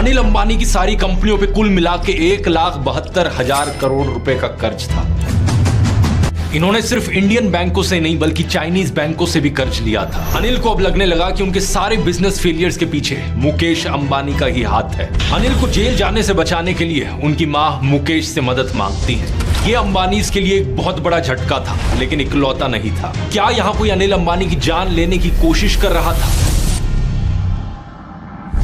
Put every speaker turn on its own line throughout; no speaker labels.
अनिल अंबानी की सारी कंपनियों पे कुल मिला के 1,72,000 करोड़ रुपए का कर्ज था। इन्होंने सिर्फ इंडियन बैंकों से नहीं बल्कि चाइनीज बैंकों से भी कर्ज लिया था। अनिल को अब लगने लगा कि उनके सारे बिजनेस फेलियर्स के पीछे मुकेश अंबानी का ही हाथ है। अनिल को जेल जाने से बचाने के लिए उनकी मां मुकेश से मदद मांगती है। ये अंबानी के लिए एक बहुत बड़ा झटका था, लेकिन इकलौता नहीं था। क्या यहाँ कोई अनिल अंबानी की जान लेने की कोशिश कर रहा था?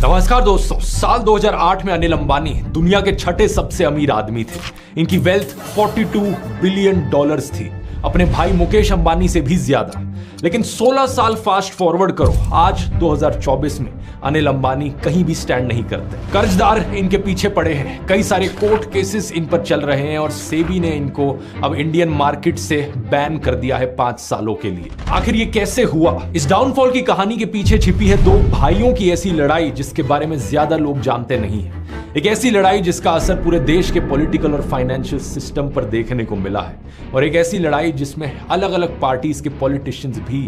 नमस्कार दोस्तों, साल 2008 में अनिल अंबानी दुनिया के छठे सबसे अमीर आदमी थे। इनकी वेल्थ 42 बिलियन डॉलर्स थी, अपने भाई मुकेश अंबानी से भी ज्यादा। लेकिन 16 साल फास्ट फॉरवर्ड करो, आज 2024 में अनिल अंबानी कहीं भी स्टैंड नहीं करते। कर्जदार इनके पीछे पड़े हैं, कई सारे कोर्ट केसेस इन पर चल रहे हैं और सेबी ने इनको अब इंडियन मार्केट से बैन कर दिया है 5 सालों के लिए। आखिर ये कैसे हुआ? इस डाउनफॉल की कहानी के पीछे छिपी है दो भाइयों की ऐसी लड़ाई जिसके बारे में ज्यादा लोग जानते नहीं है। एक ऐसी लड़ाई जिसका असर पूरे देश के पॉलिटिकल और फाइनेंशियल सिस्टम पर देखने को मिला है, और एक ऐसी लड़ाई जिसमें अलग अलग पार्टीज के पॉलिटिशियंस भी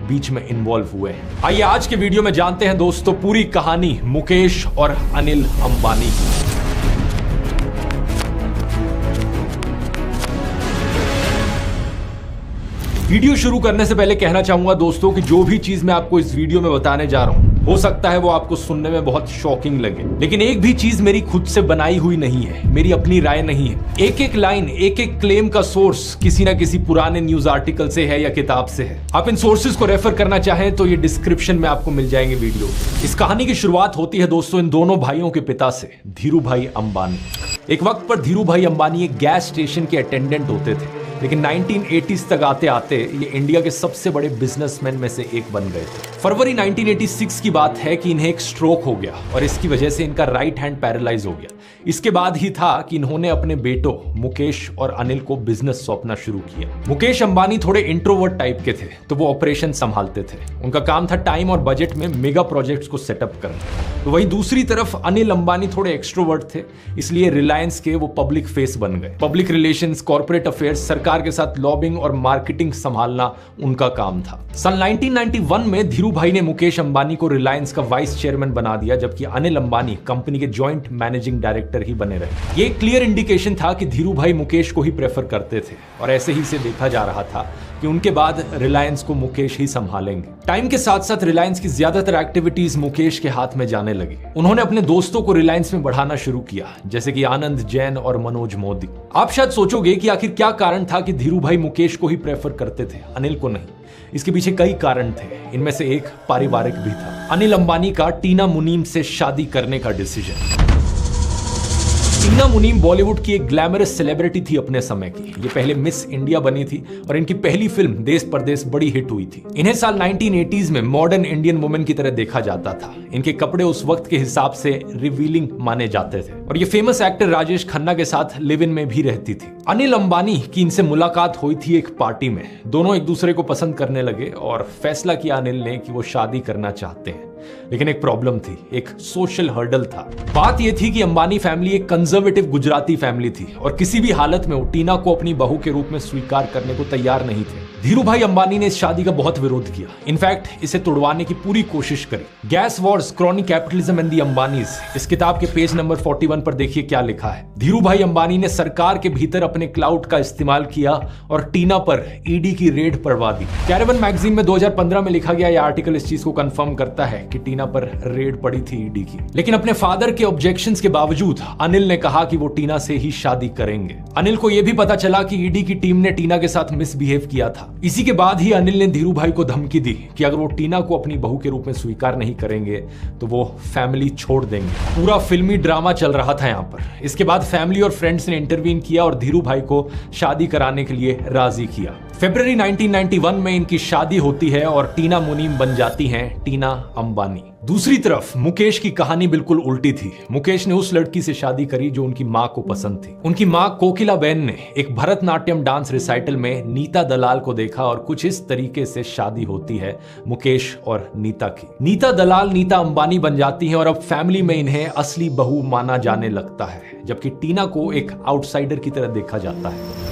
बीच में इन्वॉल्व हुए हैं। आइए आज के वीडियो में जानते हैं दोस्तों पूरी कहानी मुकेश और अनिल अंबानी की। वीडियो शुरू करने से पहले कहना चाहूंगा दोस्तों कि जो भी चीज मैं आपको इस वीडियो में बताने जा रहा हूं, हो सकता है वो आपको सुनने में बहुत शॉकिंग लगे, लेकिन एक भी चीज मेरी खुद से बनाई हुई नहीं है, मेरी अपनी राय नहीं है। एक एक लाइन, एक एक क्लेम का सोर्स किसी ना किसी पुराने न्यूज आर्टिकल से है या किताब से है। आप इन सोर्सेज को रेफर करना चाहें तो ये डिस्क्रिप्शन में आपको मिल जाएंगे वीडियो। इस कहानी की शुरुआत होती है दोस्तों इन दोनों भाइयों के पिता से, धीरू भाई अंबानी। एक वक्त पर धीरू भाई अंबानी एक गैस स्टेशन के अटेंडेंट होते थे, लेकिन 1980s तक आते आते ये इंडिया के सबसे बड़े बिजनेसमैन में से एक बन गए थे। फरवरी 1986 की बात है कि इन्हें एक स्ट्रोक हो गया और इसकी वजह से इनका राइट हैंड पैरालाइज हो गया। इसके बाद ही था कि इन्होंने अपने बेटों मुकेश और अनिल को बिजनेस सौंपना शुरू किया। मुकेश अंबानी थोड़े इंट्रोवर्ट टाइप के थे, तो वो ऑपरेशन संभालते थे। उनका काम था टाइम और बजट में मेगा प्रोजेक्ट्स को सेटअप करना। तो वहीं दूसरी तरफ अनिल अंबानी थोड़े एक्सट्रोवर्ट थे, इसलिए रिलायंस के वो पब्लिक फेस बन गए। पब्लिक रिलेशंस, कॉर्पोरेट अफेयर्स, सरकार के साथ लॉबिंग और मार्केटिंग संभालना उनका काम था। सन 1991 में धीरू भाई ने मुकेश अंबानी को रिलायंस का वाइस चेयरमैन बना दिया, जबकि अनिल अंबानी कंपनी के जॉइंट मैनेजिंग डायरेक्टर ही बने रहे। ये क्लियर इंडिकेशन था कि धीरू भाई मुकेश को ही प्रेफर करते थे और ऐसे ही से देखा जा रहा था कि उनके बाद रिलायंस को मुकेश ही संभालेंगे। टाइम के साथ साथ रिलायंस की ज्यादातर एक्टिविटीज मुकेश के हाथ में जाने लगी। उन्होंने अपने दोस्तों को रिलायंस में बढ़ाना शुरू किया, जैसे कि आनंद जैन और मनोज मोदी। आप शायद सोचोगे कि आखिर क्या कारण था कि धीरू भाई मुकेश को ही प्रेफर करते थे, अनिल को नहीं। इसके पीछे कई कारण थे, इनमें से एक पारिवारिक भी था। अनिल अंबानी का टीना मुनीम से शादी करने का डिसीजन। टीना मुनीम बॉलीवुड की एक ग्लैमरस सेलिब्रिटी थी अपने समय की। ये पहले मिस इंडिया बनी थी और इनकी पहली फिल्म देश परदेश बड़ी हिट हुई थी। इन्हें साल 1980s में मॉडर्न इंडियन वुमेन की तरह देखा जाता था। इनके कपड़े उस वक्त के हिसाब से रिवीलिंग माने जाते थे और ये फेमस एक्टर राजेश खन्ना के साथ लिव इन में भी रहती थी। अनिल अंबानी की इनसे मुलाकात हुई थी एक पार्टी में। दोनों एक दूसरे को पसंद करने लगे और फैसला किया अनिल ने कि वो शादी करना चाहते हैं। लेकिन एक प्रॉब्लम थी, एक सोशल हर्डल था। बात यह थी कि अंबानी फैमिली एक कंजर्वेटिव गुजराती फैमिली थी और किसी भी हालत में वो टीना को अपनी बहू के रूप में स्वीकार करने को तैयार नहीं थे। धीरू भाई अंबानी ने इस शादी का बहुत विरोध किया, इनफैक्ट इसे तोड़वाने की पूरी कोशिश करी। Gas Wars, chronic capitalism and the Ambanis, इस किताब के पेज नंबर 41 पर देखिए क्या लिखा है। धीरू भाई अंबानी ने सरकार के भीतर अपने क्लाउड का इस्तेमाल किया और टीना पर ईडी की रेड पड़वा दी। कैरेवन मैगजीन में 2015 में लिखा गया यह आर्टिकल इस चीज को कंफर्म करता है कि टीना पर रेड पड़ी थी ईडी की। लेकिन अपने फादर के ऑब्जेक्शंस के बावजूद अनिल ने कहा कि वो टीना से ही शादी करेंगे। अनिल को यह भी पता चला कि ईडी की टीम ने टीना के साथ मिसबिहेव किया था। इसी के बाद ही अनिल ने धीरू भाई को धमकी दी कि अगर वो टीना को अपनी बहू के रूप में स्वीकार नहीं करेंगे तो वो फैमिली छोड़ देंगे। पूरा फिल्मी ड्रामा चल रहा था यहाँ पर। इसके बाद फैमिली और फ्रेंड्स ने इंटरवीन किया और धीरू भाई को शादी कराने के लिए राजी किया। फरवरी 1991 में इनकी शादी होती है और टीना मुनीम बन जाती हैं टीना अंबानी। दूसरी तरफ मुकेश की कहानी बिल्कुल उल्टी थी। मुकेश ने उस लड़की से शादी करी जो उनकी मां को पसंद थी। उनकी मां कोकिलाबेन ने एक भरतनाट्यम डांस रिसाइटल में नीता दलाल को देखा और कुछ इस तरीके से शादी होती है मुकेश और नीता की। नीता दलाल नीता अंबानी बन जाती हैं और अब फैमिली में इन्हें असली बहू माना जाने लगता है, जबकि टीना को एक आउटसाइडर की तरह देखा जाता है।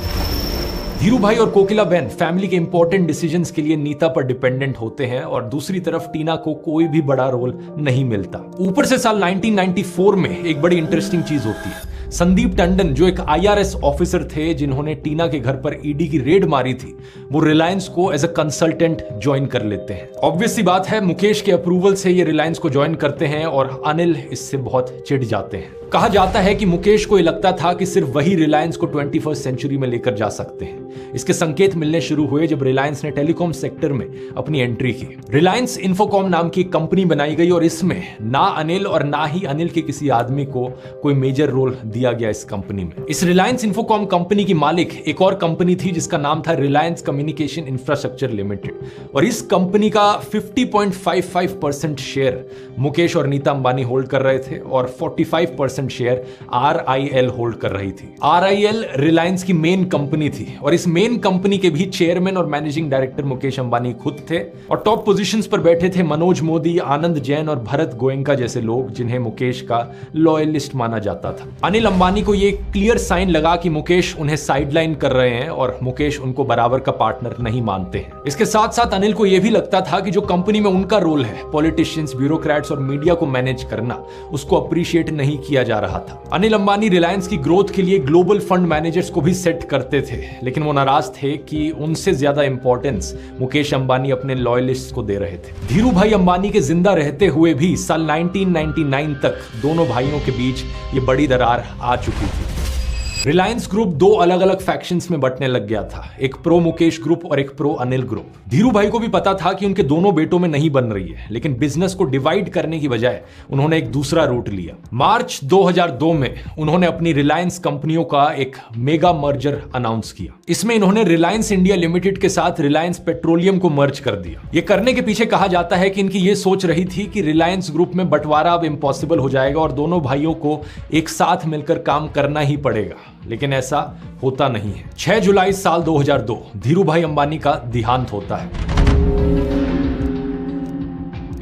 धीरू भाई और कोकिलाबेन फैमिली के इंपॉर्टेंट डिसीजंस के लिए नीता पर डिपेंडेंट होते हैं और दूसरी तरफ टीना को कोई भी बड़ा रोल नहीं मिलता। ऊपर से साल 1994 में एक बड़ी इंटरेस्टिंग चीज होती है। संदीप टंडन जो एक IRS ऑफिसर थे जिन्होंने टीना के घर पर ईडी की रेड मारी थी, वो रिलायंस को एज अ कंसल्टेंट ज्वाइन कर लेते हैं। ऑब्वियस सी बात है, मुकेश के अप्रूवल से ये रिलायंस को ज्वाइन करते हैं और अनिल इससे बहुत चिढ़ जाते हैं। कहा जाता है कि मुकेश को ये लगता था कि सिर्फ वही रिलायंस को 21वीं सेंचुरी में लेकर जा सकते हैं। इसके संकेत मिलने शुरू हुए जब रिलायंस ने टेलीकॉम सेक्टर में अपनी एंट्री की। रिलायंस इंफोकॉम नाम की कंपनी बनाई गई और इसमें ना अनिल और ना ही अनिल के किसी आदमी को कोई मेजर रोल दिया गया इस कंपनी में। इस रिलायंस इंफोकॉम कंपनी की मालिक एक और कंपनी थी जिसका नाम था रिलायंस कम्युनिकेशन इंफ्रास्ट्रक्चर लिमिटेड, और इस कंपनी का 50.55% शेयर मुकेश और नीता अंबानी होल्ड कर रहे थे और 45% शेयर RIL होल्ड कर रही थी। RIL रिलायंस की मेन कंपनी थी और इस मेन कंपनी के भी चेयरमैन और मैनेजिंग डायरेक्टर मुकेश अंबानी खुद थे, और टॉप पोजीशंस पर बैठे थे मनोज मोदी, आनंद जैन और भरत गोयनका जैसे लोग जिन्हें मुकेश का लॉयलिस्ट माना जाता था। अनिल अंबानी को यह क्लियर साइन लगा कि मुकेश उन्हें साइडलाइन कर रहे हैं और मुकेश उनको बराबर का पार्टनर नहीं मानते हैं। इसके साथ साथ अनिल को यह भी लगता था कि जो कंपनी में उनका रोल है, पॉलिटिशियंस, ब्यूरोक्रेट्स और मीडिया को मैनेज करना, उसको अप्रिशिएट नहीं किया जा रहा था। अनिल अंबानी रिलायंस की ग्रोथ के लिए ग्लोबल फंड मैनेजर्स को भी सेट करते थे, लेकिन वो नाराज थे कि उनसे ज्यादा इंपॉर्टेंस मुकेश अंबानी अपने लॉयलिस्ट्स को दे रहे थे। धीरू भाई अंबानी के जिंदा रहते हुए भी साल 1999 तक दोनों भाइयों के बीच ये बड़ी दरार आ चुकी थी। रिलायंस ग्रुप दो अलग अलग फैक्शंस में बंटने लग गया था, एक प्रो मुकेश ग्रुप और एक प्रो अनिल ग्रुप। धीरू भाई को भी पता था कि उनके दोनों बेटों में नहीं बन रही है, लेकिन बिजनेस को डिवाइड करने की बजाय उन्होंने एक दूसरा रूट लिया। मार्च 2002 में उन्होंने अपनी रिलायंस कंपनियों का एक मेगा मर्जर अनाउंस किया। इसमें इन्होंने रिलायंस इंडिया लिमिटेड के साथ रिलायंस पेट्रोलियम को मर्ज कर दिया। ये करने के पीछे कहा जाता है कि इनकी ये सोच रही थी कि रिलायंस ग्रुप में बंटवारा अब इम्पॉसिबल हो जाएगा और दोनों भाइयों को एक साथ मिलकर काम करना ही पड़ेगा, लेकिन ऐसा होता नहीं है। 6 जुलाई साल 2002 धीरू भाई अंबानी का देहांत होता है।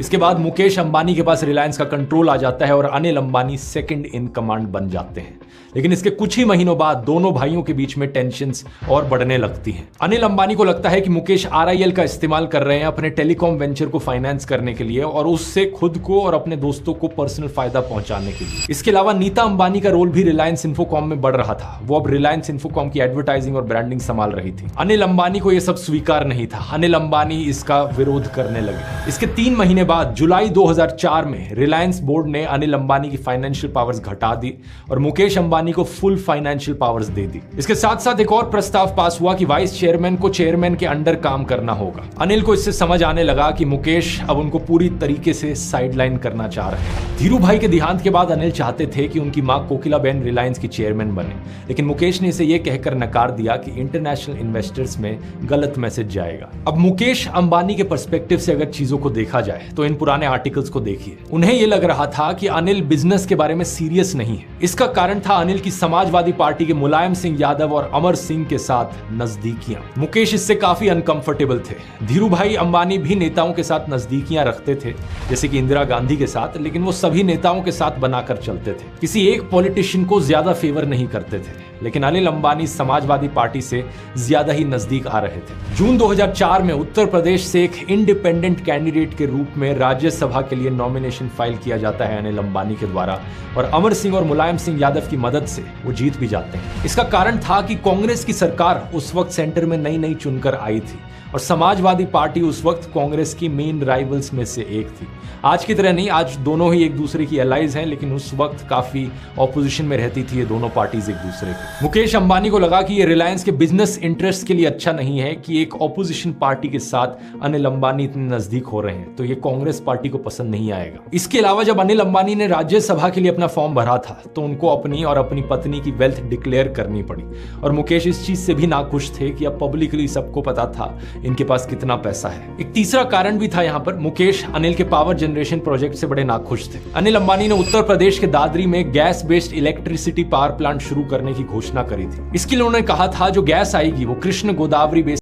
इसके बाद मुकेश अंबानी के पास रिलायंस का कंट्रोल आ जाता है और Anil Ambani second in command बन जाते हैं। लेकिन इसके कुछ ही महीनों बाद दोनों भाइयों के बीच में टेंशन्स और बढ़ने लगती हैं। अनिल अंबानी को लगता है कि मुकेश RIL का इस्तेमाल कर रहे हैं अपने टेलीकॉम वेंचर को फाइनेंस करने के लिए और उससे खुद को और अपने दोस्तों को पर्सनल फायदा पहुंचाने के लिए। इसके अलावा नीता अंबानी का रोल भी रिलायंस इंफोकॉम में बढ़ रहा था। वो अब रिलायंस इंफोकॉम की एडवर्टाइजिंग और ब्रांडिंग संभाल रही थी। अनिल अंबानी को यह सब स्वीकार नहीं था। अनिल अंबानी इसका विरोध करने लगे। इसके 3 महीने बाद जुलाई 2004 में रिलायंस बोर्ड ने अनिल अंबानी की फाइनेंशियल पावर्स घटा दी और मुकेश अंबानी को फुल फाइनेंशियल पावर्स दे दी। इसके साथ साथ एक और प्रस्ताव पास हुआ कि वाइस चेयरमैन को चेयरमैन के अंडर काम करना होगा। अनिल को इससे समझ आने लगा कि मुकेश अब उनको पूरी तरीके से साइडलाइन करना चाह रहे हैं। धीरू भाई के देहांत के बाद अनिल चाहते थे कि उनकी मां कोकिलाबेन रिलायंस की चेयरमैन बने, लेकिन मुकेश ने इसे यह कहकर नकार दिया कि इंटरनेशनल इन्वेस्टर्स में गलत मैसेज जाएगा। अब मुकेश अंबानी के पर्सपेक्टिव से अगर चीजों को देखा जाए तो इन पुराने आर्टिकल्स को देखिए। उन्हें यह लग रहा था कि अनिल बिजनेस के बारे में सीरियस नहीं है। इसका कारण था अनिल की समाजवादी पार्टी के मुलायम सिंह यादव और अमर सिंह के साथ नजदीकियां। मुकेश इससे काफी अनकंफर्टेबल थे। धीरू भाई अंबानी भी नेताओं के साथ नजदीकियां रखते थे, जैसे कि इंदिरा गांधी के साथ, लेकिन वो सभी नेताओं के साथ बनाकर चलते थे। किसी एक पॉलिटिशियन को ज्यादा फेवर नहीं करते थे, लेकिन अनिल अंबानी समाजवादी पार्टी से ज्यादा ही नजदीक आ रहे थे। जून 2004 में उत्तर प्रदेश से एक इंडिपेंडेंट कैंडिडेट के रूप में राज्यसभा के लिए नॉमिनेशन फाइल किया जाता है अनिल अंबानी के द्वारा, और अमर सिंह और मुलायम सिंह यादव की मदद से वो जीत भी जाते हैं। इसका कारण था कि कांग्रेस की सरकार उस वक्त सेंटर में नई चुनकर आई थी और समाजवादी पार्टी उस वक्त कांग्रेस की मेन राइवल्स में से एक थी। आज की तरह नहीं, आज दोनों ही एक दूसरे की एलाइज हैं, लेकिन उस वक्त काफी ऑपोजिशन में रहती थी ये दोनों पार्टीज एक दूसरे के। मुकेश अंबानी को लगा कि ये रिलायंस के बिजनेस इंटरेस्ट के लिए अच्छा नहीं है कि एक ऑपोजिशन पार्टी के साथ अनिल अंबानी इतने नजदीक हो रहे हैं, तो ये कांग्रेस पार्टी को पसंद नहीं आएगा। इसके अलावा जब अनिल अंबानी ने राज्यसभा के लिए अपना फॉर्म भरा था तो उनको अपनी और अपनी पत्नी की वेल्थ डिक्लेयर करनी पड़ी, और मुकेश इस चीज से भी नाखुश थे कि अब पब्लिकली सबको पता था इनके पास कितना पैसा है। एक तीसरा कारण भी था यहाँ पर, मुकेश अनिल के पावर जनरेशन प्रोजेक्ट से बड़े नाखुश थे। अनिल अंबानी ने उत्तर प्रदेश के दादरी में gas based electricity power plant शुरू करने की घोषणा करी थी। इसके लिए उन्होंने कहा था जो गैस आएगी वो कृष्ण गोदावरी बेस्ड